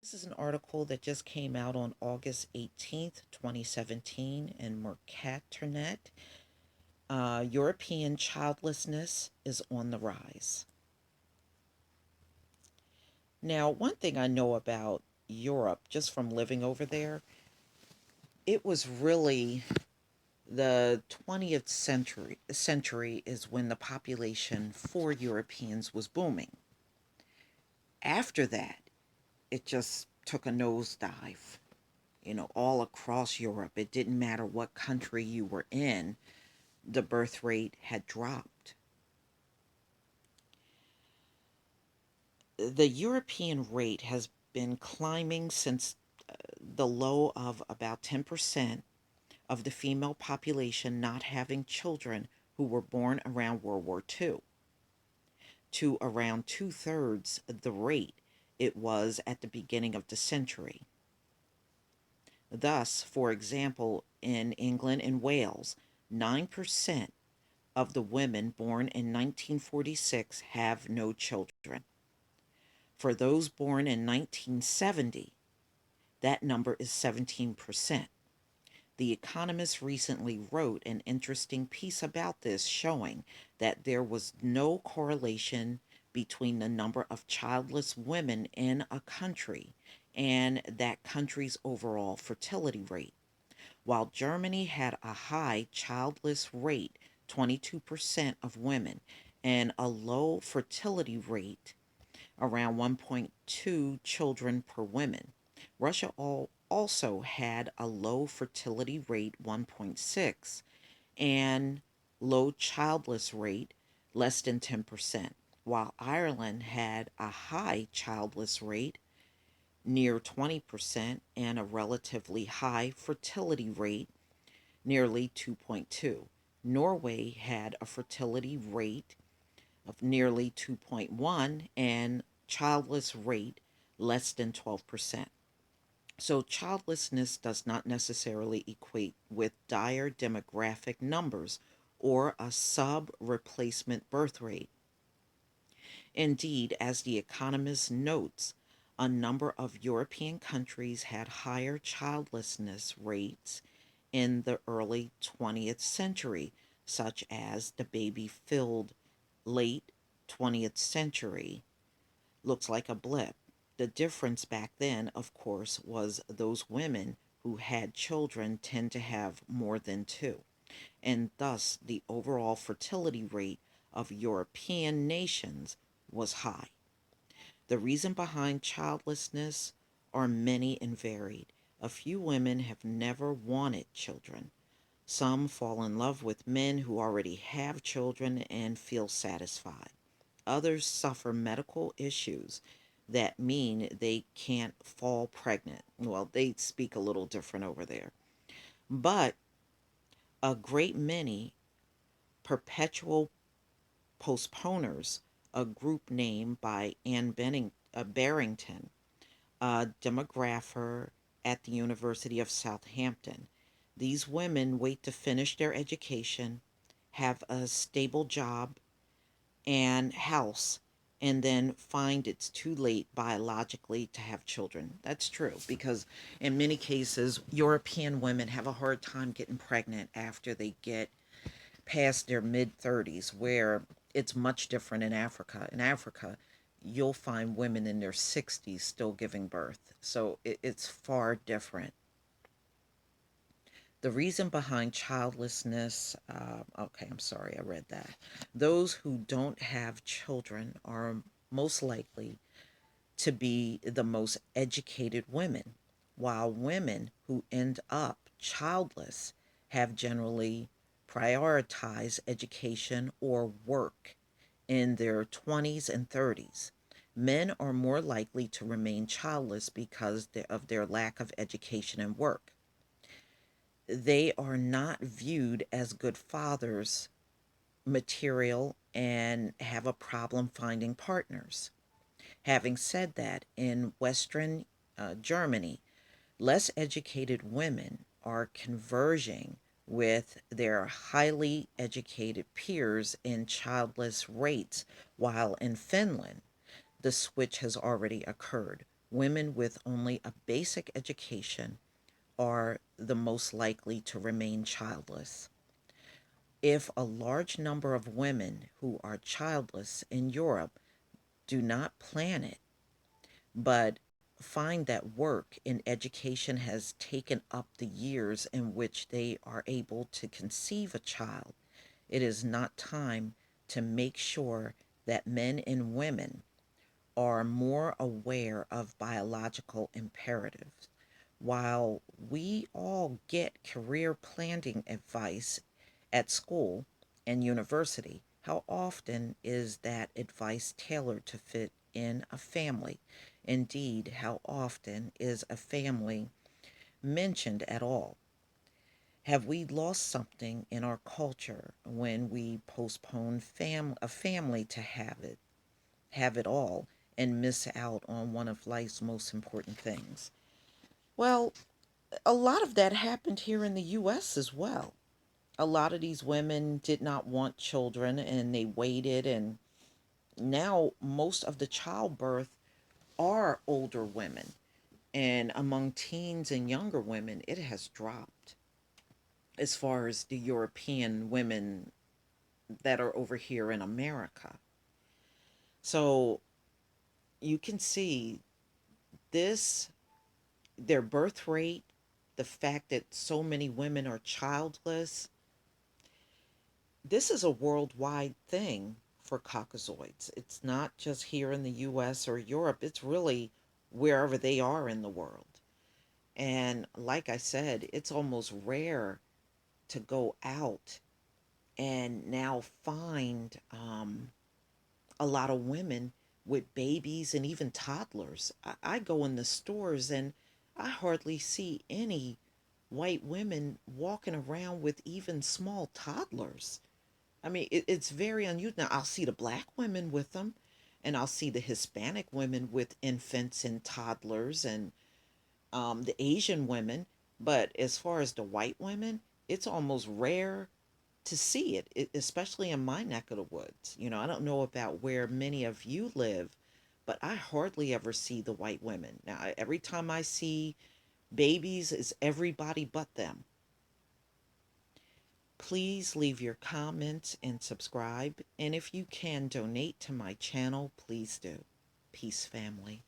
This is an article that just came out on August 18th, 2017 in Mercatornet. European childlessness is on the rise. Now, one thing I know about Europe, just from living over there, it was really the 20th century is when the population for Europeans was booming. After that, it just took a nosedive. All across Europe. It didn't matter what country you were in, the birth rate had dropped. The European rate has been climbing since the low of about 10% of the female population not having children who were born around World War II to around two-thirds the rate it was at the beginning of the century. Thus, for example, in England and Wales, 9% of the women born in 1946 have no children. For those born in 1970, that number is 17%. The Economist recently wrote an interesting piece about this, showing that there was no correlation between the number of childless women in a country and that country's overall fertility rate. While Germany had a high childless rate, 22% of women, and a low fertility rate, around 1.2 children per woman. Russia also had a low fertility rate, 1.6, and low childless rate, less than 10%, while Ireland had a high childless rate, near 20%, and a relatively high fertility rate, nearly 2.2. Norway had a fertility rate of nearly 2.1 and childless rate less than 12%. So childlessness does not necessarily equate with dire demographic numbers or a sub replacement birth rate. Indeed, as The Economist notes, a number of European countries had higher childlessness rates in the early 20th century, such as the baby filled late 20th century. Looks like a blip. The difference back then, of course, was those women who had children tend to have more than two, and thus the overall fertility rate of European nations was high. The reason behind childlessness are many and varied. A few women have never wanted children. Some fall in love with men who already have children and feel satisfied. Others suffer medical issues that mean they can't fall pregnant. Well, they speak a little different over there. But a great many perpetual postponers, a group named by Barrington, a demographer at the University of Southampton. These women wait to finish their education, have a stable job and house, and then find it's too late biologically to have children. That's true because in many cases, European women have a hard time getting pregnant after they get past their mid 30s, where it's much different in Africa. In Africa, you'll find women in their 60s still giving birth. So it's far different. The reason behind childlessness, okay, I'm sorry, I read that. Those who don't have children are most likely to be the most educated women, while women who end up childless have generally prioritized education or work in their 20s and 30s. Men are more likely to remain childless because of their lack of education and work. They are not viewed as good fathers, material, and have a problem finding partners. Having said that, in Western Germany, less educated women are converging with their highly educated peers in childless rates, while in Finland, the switch has already occurred. Women with only a basic education are the most likely to remain childless. If a large number of women who are childless in Europe do not plan it, but find that work in education has taken up the years in which they are able to conceive a child, it is not time to make sure that men and women are more aware of biological imperatives. While we all get career planning advice at school and university, how often is that advice tailored to fit in a family? Indeed, how often is a family mentioned at all? Have we lost something in our culture when we postpone a family to have it all, and miss out on one of life's most important things? Well, a lot of that happened here in the US as well. A lot of these women did not want children and they waited, and now most of the childbirth are older women. And among teens and younger women, it has dropped as far as the European women that are over here in America. So you can see this, their birth rate, the fact that so many women are childless, this is a worldwide thing for Caucasoids. It's not just here in the US or Europe, it's really wherever they are in the world. And like I said, it's almost rare to go out and now find a lot of women with babies and even toddlers. I go in the stores and I hardly see any white women walking around with even small toddlers. I mean, it's very unusual. Now, I'll see the black women with them, and I'll see the Hispanic women with infants and toddlers, and the Asian women. But as far as the white women, it's almost rare to see it, especially in my neck of the woods. You know, I don't know about where many of you live, but I hardly ever see the white women. Now, every time I see babies, it's everybody but them. Please leave your comments and subscribe. And if you can donate to my channel, please do. Peace, family.